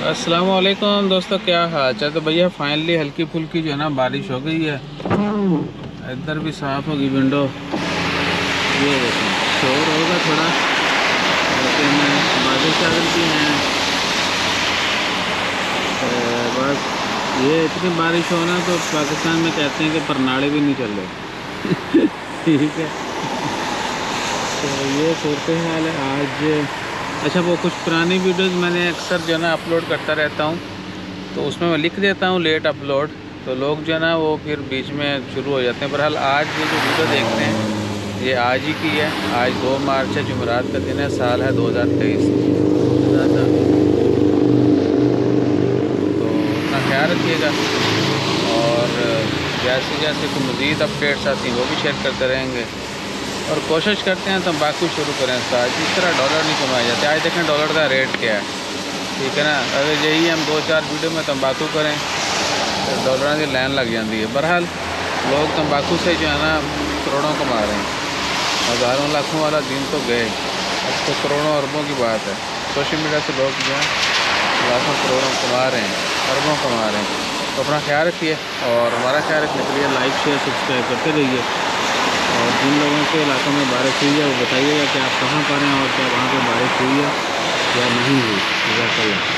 अस्सलाम वालेकुम दोस्तों, क्या हाल चाल। तो भैया फाइनली हल्की फुल्की जो है ना बारिश हो गई है। इधर भी साफ़ होगी विंडो। ये देखें, शोर होगा थोड़ा, लेकिन बारिश आ गई हैं। बस ये इतनी बारिश हो ना तो पाकिस्तान में कहते हैं कि परनाड़े भी नहीं चल रहे। ठीक है, तो ये सूरत हाल है आज। अच्छा, वो कुछ पुरानी वीडियोस मैंने अक्सर जो है ना अपलोड करता रहता हूँ, तो उसमें मैं लिख देता हूँ लेट अपलोड, तो लोग जो है ना वो फिर बीच में शुरू हो जाते हैं। बहरहाल आज ये जो वीडियो देख रहे हैं ये आज ही की है। आज 2 मार्च है, जुमेरात का दिन है, साल है 2023। तो अपना ख्याल रखिएगा, और जैसे जैसे कोई मज़ीद अपडेट्स आती हैं वो भी शेयर करते रहेंगे। और कोशिश करते हैं तंबाकू शुरू करें साथ, जिस तरह डॉलर नहीं कमाए जाते। आज देखें डॉलर का रेट क्या है, ठीक है ना। अगर यही हम 2-4 वीडियो में तंबाकू करें तो डॉलर की लाइन लग जाती है। बहरहाल लोग तंबाकू से जो है ना करोड़ों कमा रहे हैं। हज़ारों लाखों वाला दिन तो गए, अब तो करोड़ों अरबों की बात है। सोशल मीडिया से लोग जो है लाखों करोड़ों कमा रहे हैं, अरबों कमा रहे हैं। तो अपना ख्याल रखिए, और हमारा ख्याल रखने के लिए लाइक शेयर सब्सक्राइब करते रहिए। और जिन लोगों के इलाकों में बारिश हुई है वो बताइएगा कि आप कहाँ पर हैं और क्या वहाँ पर बारिश हुई है या नहीं हुई। जज़ाकल्लाह।